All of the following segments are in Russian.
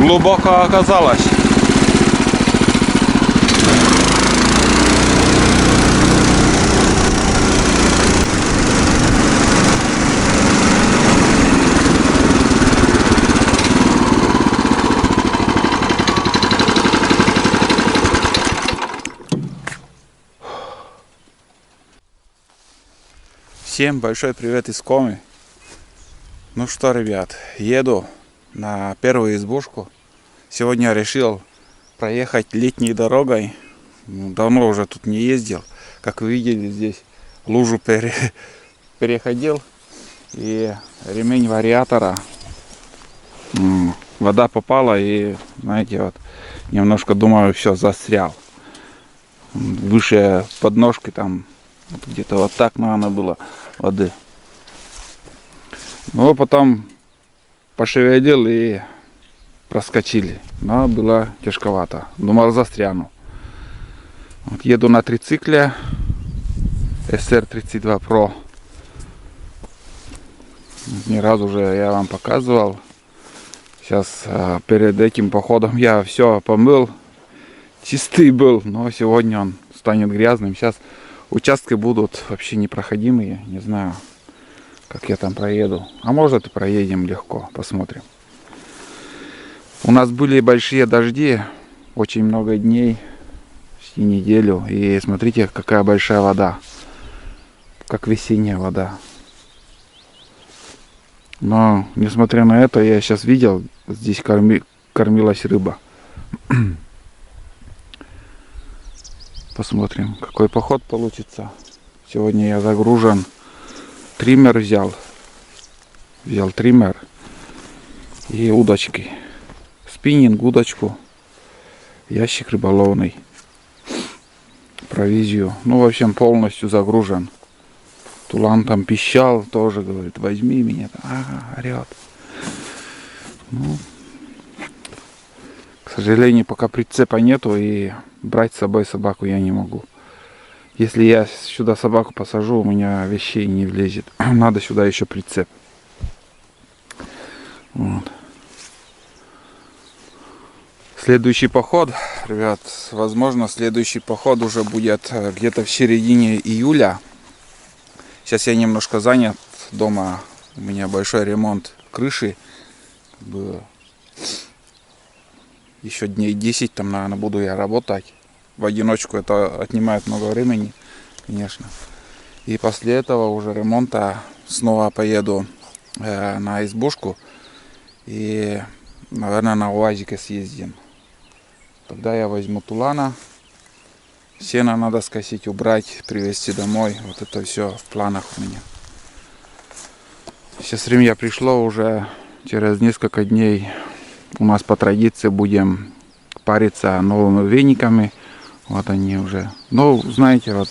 глубоко оказалось. Всем большой привет из Комы. Ну что, ребят, еду на первую избушку. Сегодня решил проехать летней дорогой. Давно уже тут не ездил. Как вы видели, здесь лужу переходил. И ремень вариатора. Вода попала и, знаете, вот немножко, думаю, все, застрял. Выше подножки там где-то вот так, наверное, было воды. Но потом пошевелил и проскочили. Но было тяжковато. Думал, застряну. Вот еду на трицикле SR32 Pro. Не раз уже я вам показывал. Сейчас перед этим походом я все помыл. Чистый был, но сегодня он станет грязным. Сейчас участки будут вообще непроходимые. Не знаю, как я там проеду. А может и проедем легко. Посмотрим. У нас были большие дожди. Очень много дней. Почти неделю. И смотрите, какая большая вода. Как весенняя вода. Но, несмотря на это, я сейчас видел, здесь кормилась рыба. Посмотрим, какой поход получится. Сегодня я загружен. Триммер взял. Взял триммер и удочки. Спиннинг, удочку. Ящик рыболовный. Провизию. Ну, в общем, полностью загружен. Тулан там пищал, тоже говорит, возьми меня. Орет. Ну, к сожалению, пока прицепа нету, и брать с собой собаку я не могу. Если я сюда собаку посажу, у меня вещей не влезет. Надо сюда еще прицеп. Вот. Следующий поход, ребят, возможно, следующий поход уже будет где-то в середине июля. Сейчас я немножко занят дома. У меня большой ремонт крыши. Еще дней 10 там, наверное, буду я работать. В одиночку это отнимает много времени, конечно. И после этого уже ремонта снова поеду на избушку. И, наверное, на УАЗике съездим. Тогда я возьму Тулана. Сено надо скосить, убрать, привезти домой. Вот это все в планах у меня. Сейчас время пришло уже. Через несколько дней у нас по традиции будем париться новыми вениками. Вот они уже. Ну, знаете, вот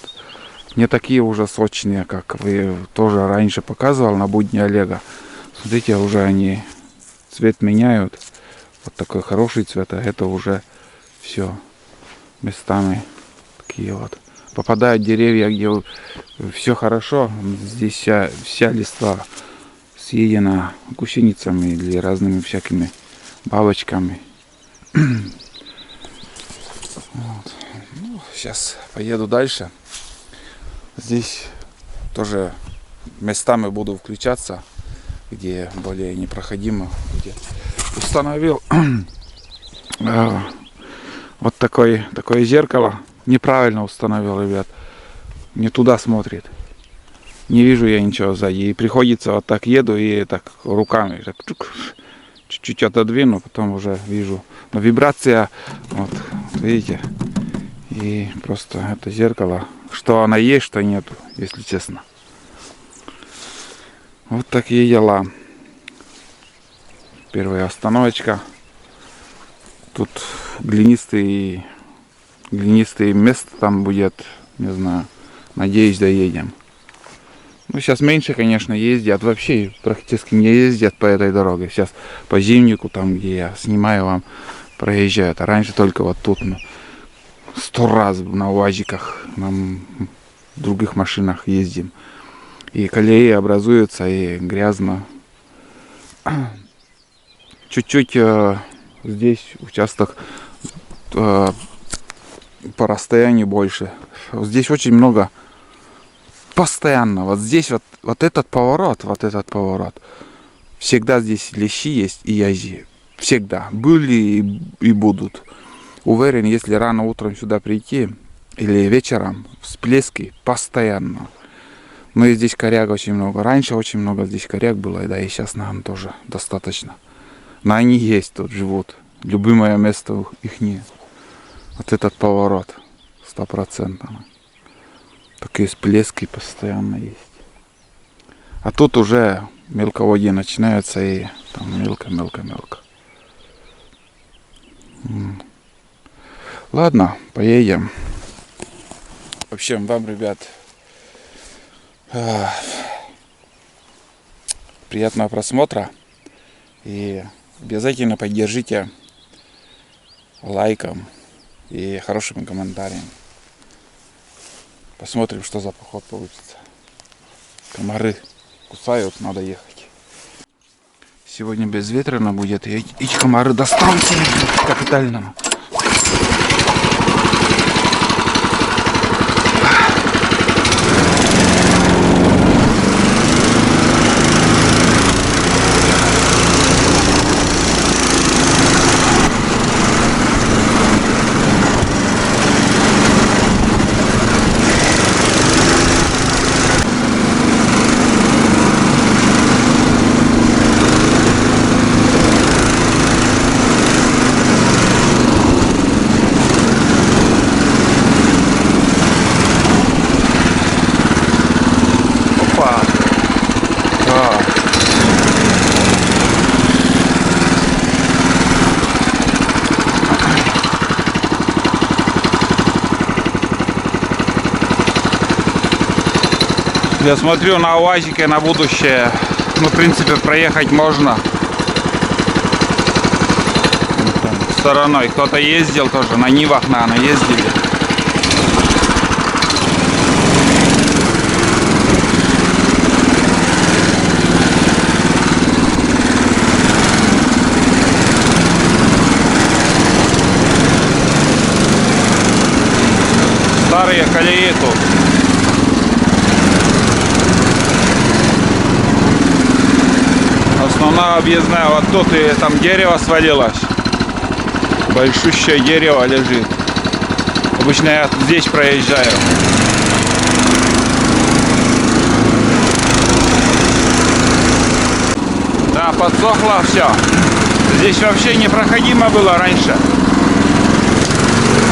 не такие уже сочные, как вы тоже раньше показывал на будни Олега. Смотрите, уже они цвет меняют. Вот такой хороший цвет, а это уже все местами. Такие вот. Попадают деревья, где все хорошо. Здесь вся листва съедена гусеницами или разными всякими бабочками. Вот. Ну, сейчас поеду дальше. Здесь тоже местами буду включаться, где более непроходимо. Где установил вот такое зеркало. Неправильно установил, ребят. Не туда смотрит. Не вижу я ничего сзади. И приходится вот так еду и так руками так, чуть-чуть отодвину, потом уже вижу. Но вибрация, вот, видите. И просто это зеркало, что оно есть, что нету, если честно. Вот такие дела. Первая остановочка. Тут глинистые места там будет, не знаю, надеюсь, доедем. Ну, сейчас меньше, конечно, ездят, вообще практически не ездят по этой дороге. Сейчас по Зимнику, там, где я снимаю, вам проезжают. А раньше только вот тут 100 раз на УАЗиках, на других машинах ездим. И колеи образуются, и грязно. Чуть-чуть Здесь участок по расстоянию больше. Здесь очень много постоянно. Вот здесь вот этот поворот. Всегда здесь лещи есть и язи. Всегда. Были и будут. Уверен, если рано утром сюда прийти или вечером, всплески постоянно. Но и здесь коряг очень много. Раньше очень много здесь коряг было, да, и сейчас, наверное, тоже достаточно. Но они есть тут, живут. Любимое место их нет. Вот этот поворот 100%. Такие всплески постоянно есть. А тут уже мелководье начинается и там мелко. Ладно, поедем. В общем, вам, ребят, приятного просмотра. И обязательно поддержите лайком и хорошими комментариями. Посмотрим, что за поход получится. Комары кусают, надо ехать. Сегодня безветренно будет, и эти комары достанутся капитально. Я смотрю на УАЗике на будущее. Ну, в принципе, проехать можно. Стороной. Кто-то ездил тоже. На Нивах, наверное, ездили. Старые колеи тут. Основная объездная, вот тут и там дерево свалилось. Большущее дерево лежит. Обычно я здесь проезжаю. Да, подсохло все. Здесь вообще непроходимо было раньше.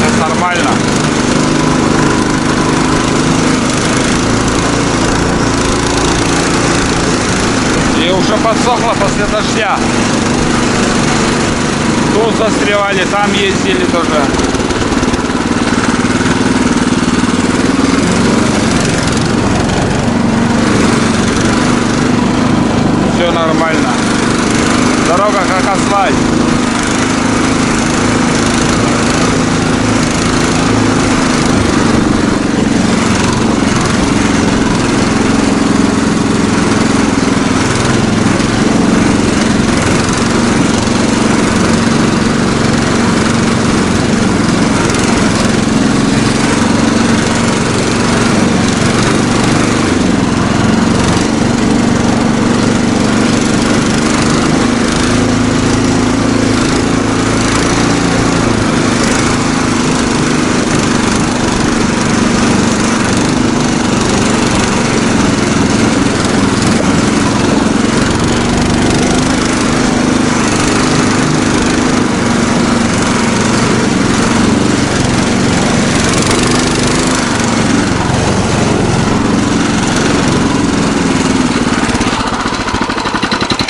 Сейчас нормально. И уже подсохло после дождя. Тут застревали, там ездили тоже. Все нормально. Дорога как асфальт.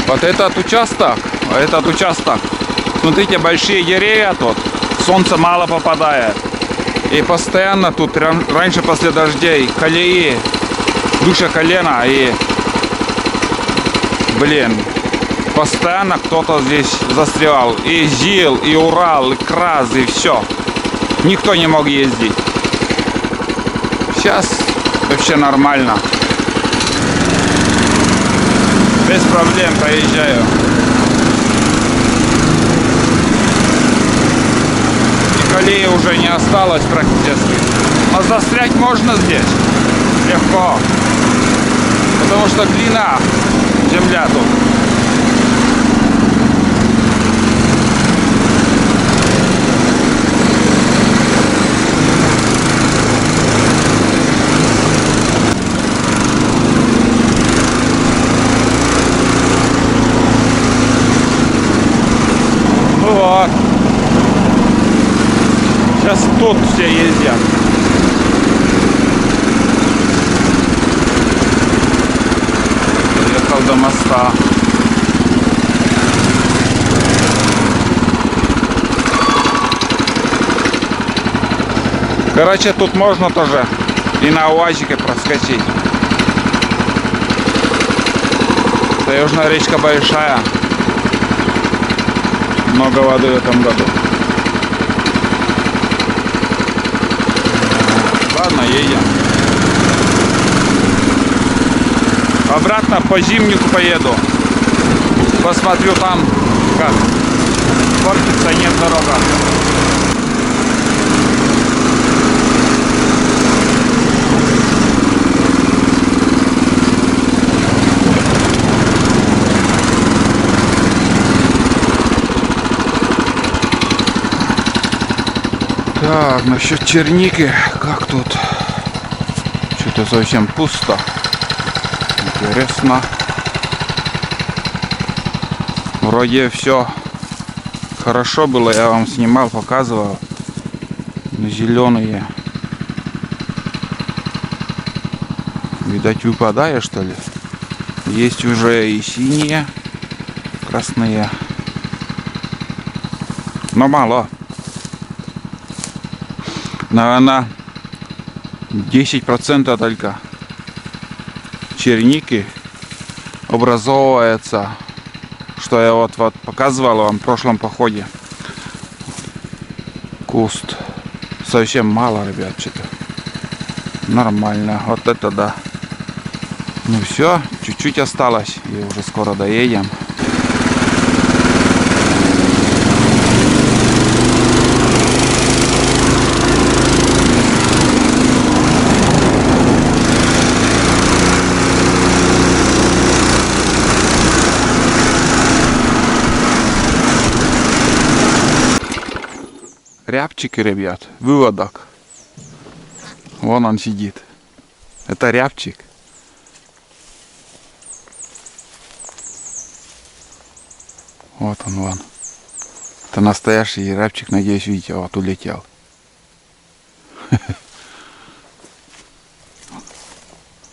Вот этот участок, смотрите, большие деревья тут, солнце мало попадает. И постоянно тут, раньше после дождей, колеи, выше колена, и, блин, постоянно кто-то здесь застревал. И ЗИЛ, и Урал, и КРАЗ, и все. Никто не мог ездить. Сейчас вообще нормально. Без проблем проезжаю. колеи уже не осталось практически. Но застрять можно здесь легко, потому что длина земля тут. Вот. Сейчас тут все ездят. Доехал до моста. Короче, тут можно тоже и на УАЗике проскочить. Таежная речка большая. Много воды в этом году. Ладно, едем. Обратно по Зимнику поеду. Посмотрю там, как портится, нет дорога. Так, насчет черники, как тут? Что-то совсем пусто. Интересно. Вроде все хорошо было, я вам снимал, показывал. Зеленые. Видать, выпадая, что ли? Есть уже и синие, красные. Но мало. Наверное, 10% только черники образовывается, что я вот показывал вам в прошлом походе. Куст. Совсем мало, ребят, что-то. Нормально. Вот это да. Ну все, чуть-чуть осталось. И уже скоро доедем. Рябчики, ребят, выводок. Вон он сидит. Это рябчик. Вот он, вон. Это настоящий рябчик, надеюсь, видите, вот улетел.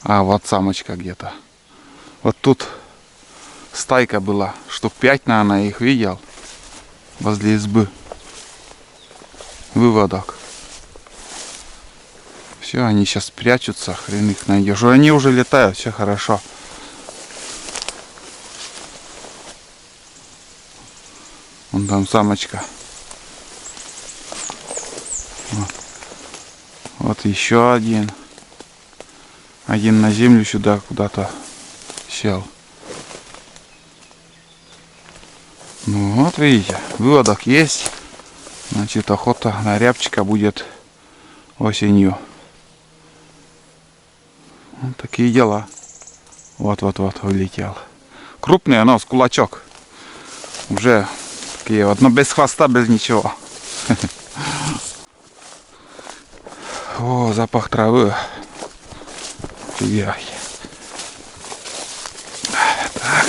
А вот самочка где-то. Вот тут стайка была, штук 5, наверное, их видел возле избы. Выводок. Все, они сейчас прячутся, хрен их найдешь. Они уже летают, все хорошо. Вон там самочка. Вот еще один. Один на землю сюда куда-то сел. Ну вот видите, выводок есть. Значит, охота на рябчика будет осенью. Вот такие дела. Вот-вот-вот улетел. Крупный, но с кулачок. Уже такие вот, но без хвоста, без ничего. О, запах травы. Офигеть. Так.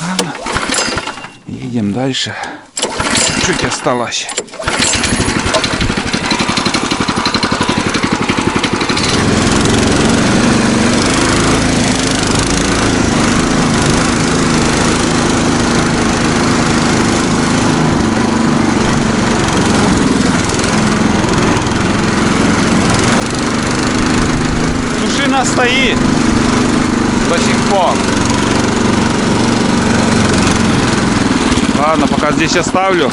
Ладно. Едем дальше. Чуть осталось. Сушина стоит до сих пор. Ладно, пока здесь оставлю.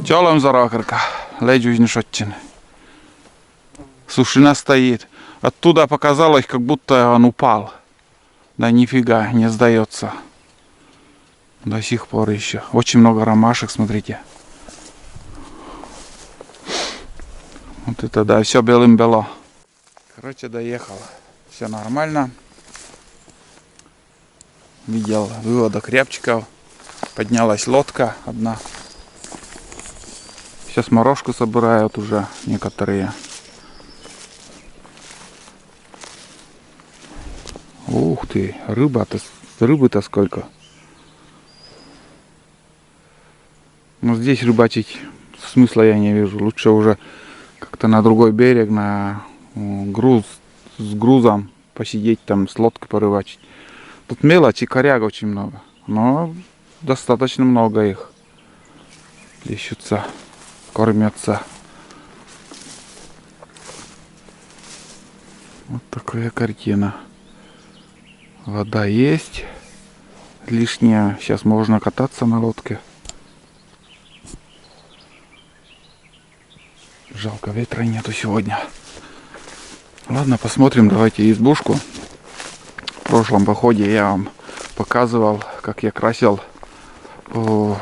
Чолом заракарка. Ледь шотчин. Сушина стоит. Оттуда показалось, как будто он упал. Да нифига, не сдается. До сих пор еще. Очень много ромашек, смотрите. Вот это да, все белым-бело. Короче, доехал. Все нормально. Видел выводок рябчиков. Поднялась лодка одна. Сейчас морожку собирают уже некоторые. Ух ты, рыбы-то сколько. Но здесь рыбачить смысла я не вижу. Лучше уже как-то на другой берег, на груз, с грузом посидеть там, с лодкой порыбачить. Тут мелочи, коряг очень много. Но достаточно много их. Плещутся, кормятся. Вот такая картина. Вода есть. Лишняя. Сейчас можно кататься на лодке. Жалко, ветра нету сегодня. Ладно, посмотрим. Давайте избушку. В прошлом походе я вам показывал, как я красил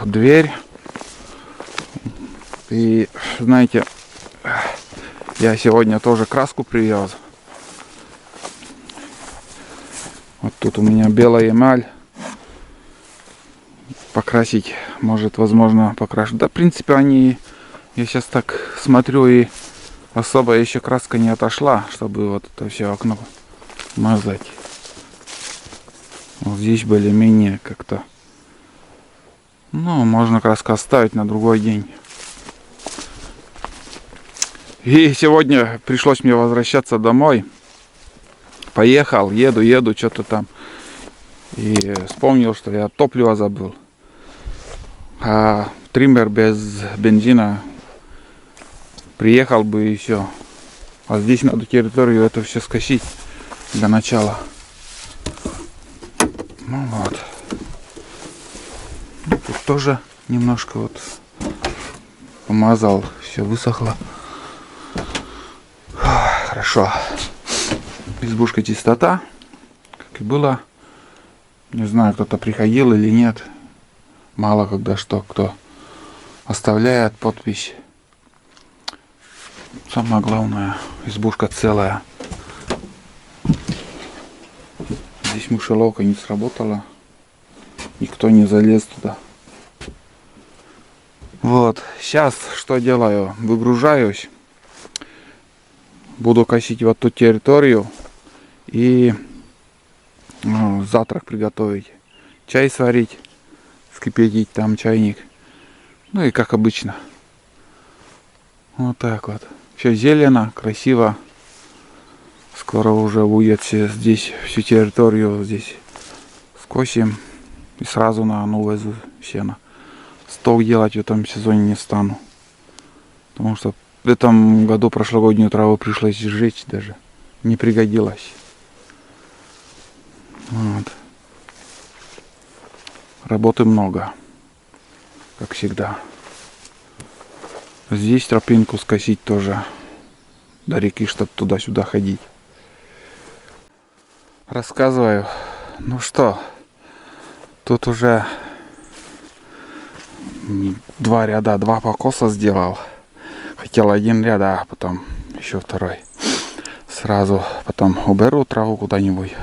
дверь. И знаете, я сегодня тоже краску привез. Вот тут у меня белая эмаль. Покрасить, может, возможно, покрашу. Да, в принципе, они, я сейчас так смотрю, и особо еще краска не отошла, чтобы вот это все окно мазать. Вот здесь более-менее как-то. Ну, можно краску оставить на другой день. И сегодня пришлось мне возвращаться домой. Поехал, еду, что-то там. И вспомнил, что я топливо забыл. А триммер без бензина приехал бы и все. А здесь надо территорию это все скосить для начала. Ну вот. Тут тоже немножко вот помазал, все высохло. Хорошо. Избушка чистота, как и было. Не знаю, кто-то приходил или нет. Мало когда что, кто оставляет подпись. Самое главное, избушка целая. Здесь мышеловка не сработала. Никто не залез туда. Вот, сейчас что делаю? Выгружаюсь. Буду косить вот ту территорию. И завтрак приготовить. Чай сварить. Вскипятить там чайник. Ну и как обычно. Вот так вот. Все зелено, красиво. Скоро уже будет здесь всю территорию здесь скосим. И сразу на новое сено. Сток делать в этом сезоне не стану. Потому что в этом году прошлогоднюю траву пришлось сжечь даже. Не пригодилось. Вот. Работы много. Как всегда. Здесь тропинку скосить тоже. До реки, чтобы туда-сюда ходить. Рассказываю. Ну что, тут уже 2 ряда, 2 покоса сделал. Хотел 1 ряд, а потом еще 2. Сразу потом уберу траву куда-нибудь.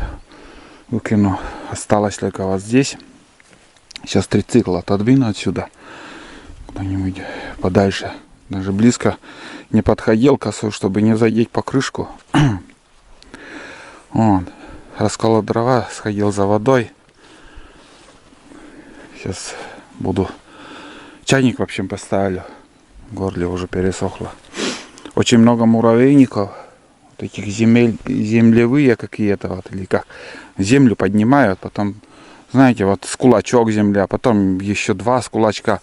Выкину. Осталось только вот здесь. Сейчас трицикл отодвину отсюда. Куда-нибудь подальше. Даже близко не подходил косой, чтобы не задеть покрышку. Вот. Расколол дрова, сходил за водой. Сейчас буду... Чайник, в общем, поставлю. В горле уже пересохло. Очень много муравейников. Таких землевые какие-то вот, или как. Землю поднимают, потом, знаете, вот с кулачок земля, потом еще 2 с кулачка.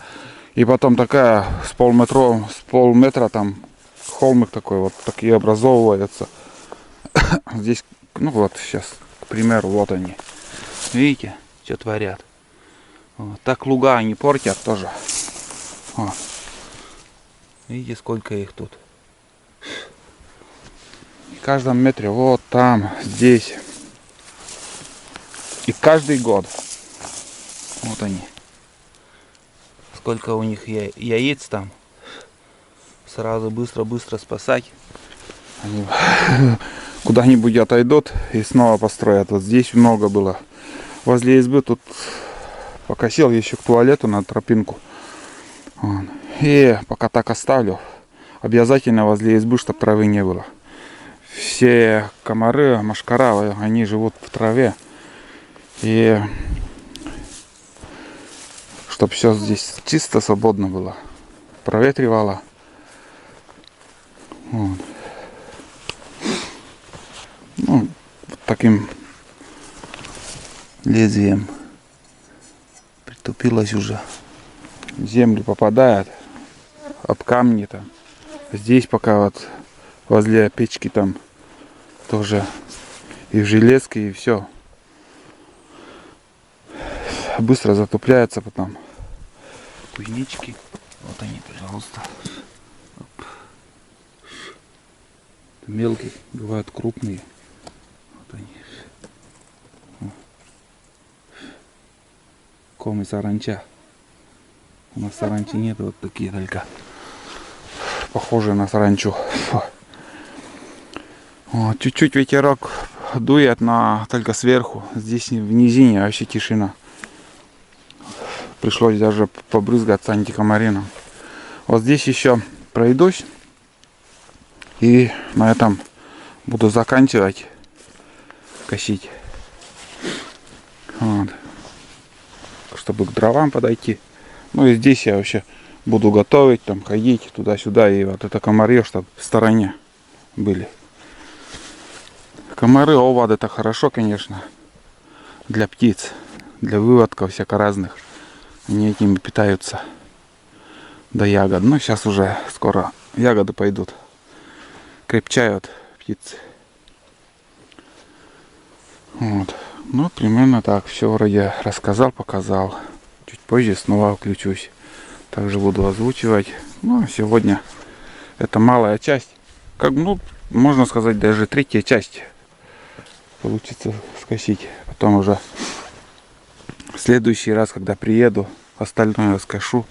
И потом такая с полметра там холмик такой, вот такие образовываются. Здесь, ну вот сейчас, к примеру, вот они. Видите, что творят. Вот. Так луга они портят тоже. Вот. Видите, сколько их тут. И в каждом метре, вот там, здесь. И каждый год. Вот они. сколько у них яиц там. Сразу быстро спасать. Они куда-нибудь отойдут и снова построят. Вот здесь много было. Возле избы тут покосил еще к туалету на тропинку. Вон. И пока так оставлю. Обязательно возле избы, чтобы травы не было. Все комары, мошкара, они живут в траве. И чтобы все здесь чисто, свободно было. Проветривало. Вот. Ну, вот таким лезвием притупилось уже. В землю попадает. Об камни там. Здесь пока вот возле печки там тоже и в железке, и все. Быстро затупляется потом. Кузнечики. Вот они, пожалуйста. Оп. Мелкие, бывают крупные. Вот они. Комы саранча. У нас саранчи нет, вот такие только. Похожие на саранчу. Вот, чуть-чуть ветерок дует, но только сверху. Здесь в низине вообще тишина. Пришлось даже побрызгаться антикомарином. Вот здесь еще пройдусь. И на этом буду заканчивать косить. Вот. Чтобы к дровам подойти. Ну и здесь я вообще буду готовить, там ходить туда-сюда. И вот это комары, чтобы в стороне были. Комары, овады, это хорошо, конечно, для птиц, для выводков всяко разных. Они этим питаются до ягод. Но сейчас уже скоро ягоды пойдут. Крепчают птицы. Вот. Ну, примерно так. Все вроде рассказал, показал. Чуть позже снова включусь. Также буду озвучивать. Ну, сегодня это малая часть. Как, ну, можно сказать, даже третья часть. Получится скосить. Потом уже в следующий раз, когда приеду, остальное скошу.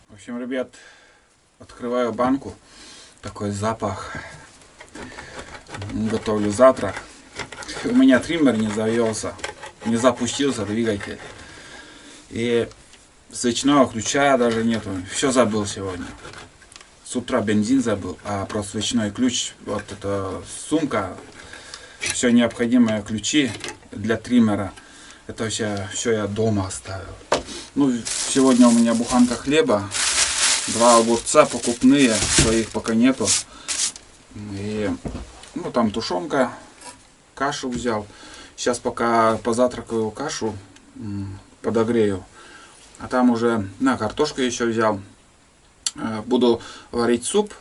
В общем, ребят, открываю банку. Такой запах. Готовлю завтра. у меня триммер не завелся, не запустился двигатель. И свечного ключа даже нету. Все забыл сегодня. С утра бензин забыл, а про свечной ключ, вот эта сумка, все необходимые ключи для триммера, это все я дома оставил. Ну, сегодня у меня буханка хлеба, 2 огурца покупные, своих пока нету. И, ну, там тушенка, кашу взял. Сейчас пока позавтракаю кашу, подогрею. А там уже, картошку еще взял. Буду варить суп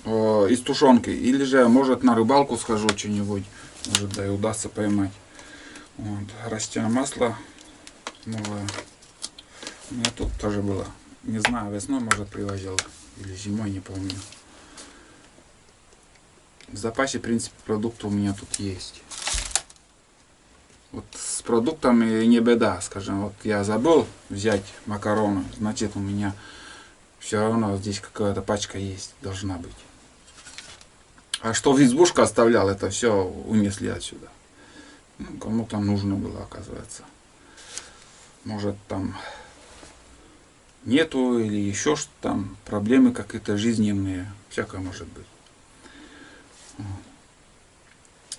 из тушенки. Или же, может, на рыбалку схожу что-нибудь. Может, да и удастся поймать. Вот, растяное масло новое. У меня тут тоже было. Не знаю, весной, может, привозил. Или зимой, не помню. В запасе, в принципе, продукты у меня тут есть. Вот с продуктами не беда, скажем. Вот я забыл взять макароны. Значит, у меня все равно здесь какая-то пачка есть. Должна быть. А что в избушку оставлял, это все унесли отсюда. Ну, кому-то нужно было, оказывается. Может, там нету или еще что там. Проблемы какие-то жизненные. Всякое может быть.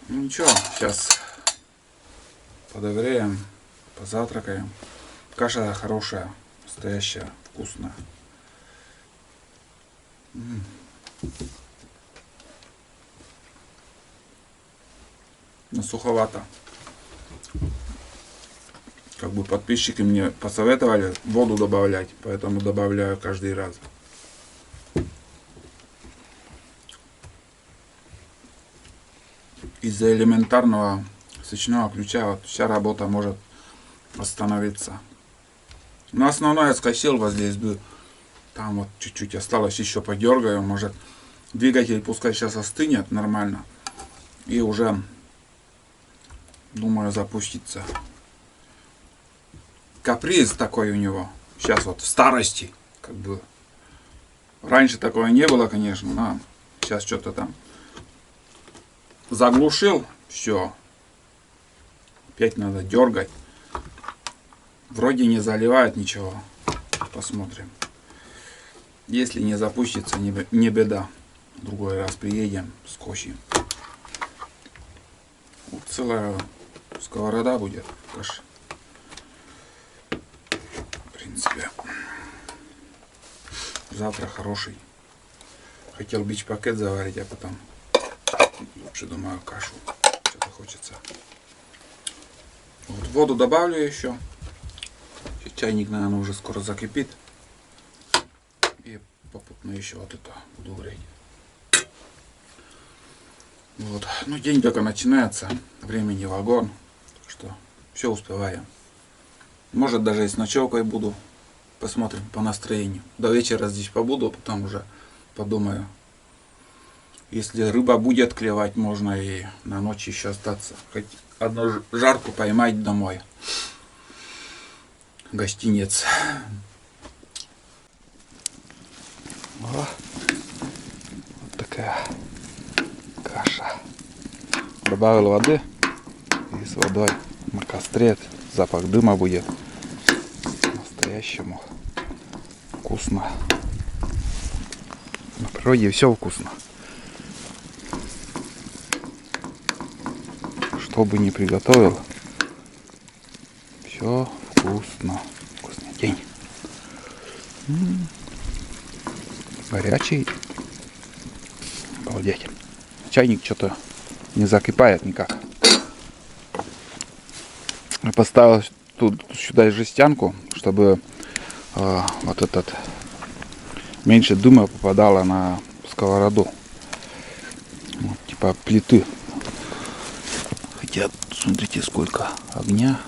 Ну ничего, сейчас подогреем, позавтракаем. Каша хорошая, настоящая, вкусная. Но суховато. Как бы подписчики мне посоветовали воду добавлять, поэтому добавляю каждый раз. Из-за элементарного свечного ключа вот вся работа может остановиться. Но основное я скосил возле избы. Там вот чуть-чуть осталось, еще подергаю. Может, двигатель пускай сейчас остынет нормально. И уже, думаю, запуститься. Каприз такой у него. Сейчас вот в старости. Как бы. Раньше такого не было, конечно. Но сейчас что-то там заглушил. Все. Опять надо дергать. Вроде не заливает ничего. Посмотрим. Если не запустится, не беда. В другой раз приедем, скосим. Вот целая сковорода будет каши. В принципе. Завтра хороший. Хотел бич-пакет заварить, а потом лучше, думаю, кашу. Что-то хочется. Вот воду добавлю еще. Чайник, наверное, уже скоро закипит. И попутно еще вот это буду греть. Вот. Ну, день только начинается. Времени вагон. Так что все успеваем. Может, даже и с ночевкой буду. Посмотрим по настроению. До вечера здесь побуду, потом уже подумаю. Если рыба будет клевать, можно и на ночь еще остаться. Хоть одну жарку поймать домой. Гостиниц. Вот такая каша. Добавил воды. И с водой на костре запах дыма будет. Настоящему вкусно. На природе все вкусно. Что бы ни приготовил, все вкусно. Вкусный день. Горячий. Обалдеть. Чайник что-то не закипает никак. Я поставил тут сюда жестянку, чтобы вот этот меньше дыма попадало на сковороду. Вот, типа плиты. Хотя, смотрите, сколько огня.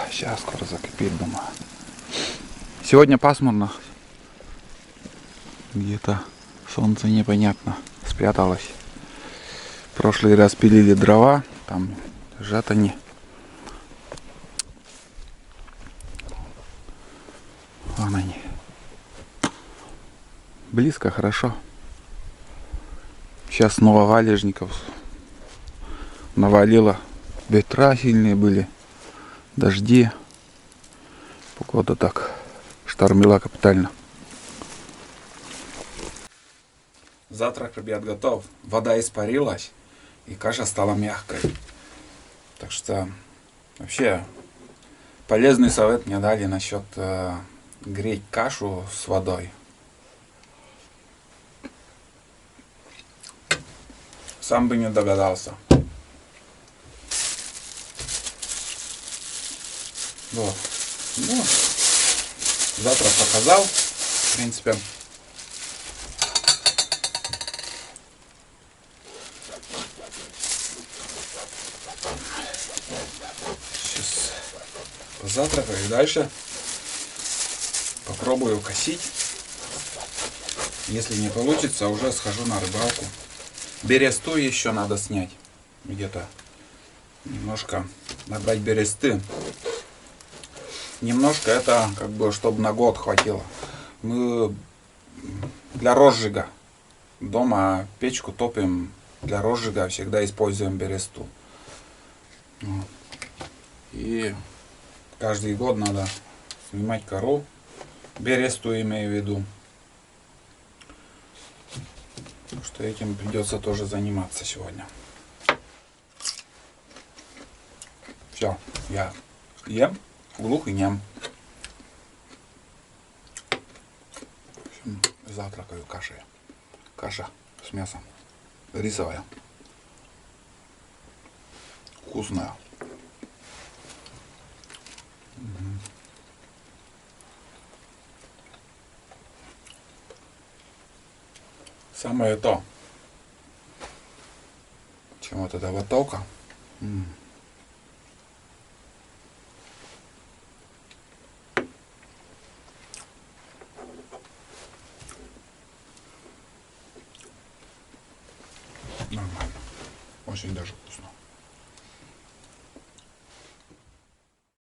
Сейчас скоро закипит, думаю. Сегодня пасмурно. Где-то солнце непонятно спряталось. В прошлый раз пилили дрова. Там лежат они. Вон они. Близко, хорошо. Сейчас снова валежников навалило. Ветра сильные были, дожди. Погода так штормила капитально. Завтрак, ребят, готов. Вода испарилась, и каша стала мягкой. Так что вообще полезный совет мне дали насчет греть кашу с водой. Сам бы не догадался. Вот. Ну, завтрак показал. В принципе, сейчас завтракаю и дальше попробую косить. Если не получится, уже схожу на рыбалку. Бересту еще надо снять. Где-то немножко набрать бересты. Немножко это как бы, чтобы на год хватило. Мы для розжига дома печку топим. Для розжига всегда используем бересту. И каждый год надо снимать кору. Бересту имею в виду. Так что этим придется тоже заниматься сегодня. Все, я ем, глух и нем. В общем, завтракаю кашей. Каша с мясом. Рисовая. Вкусная. Самое то, чем вот эта готовка. Нормально. Очень даже вкусно.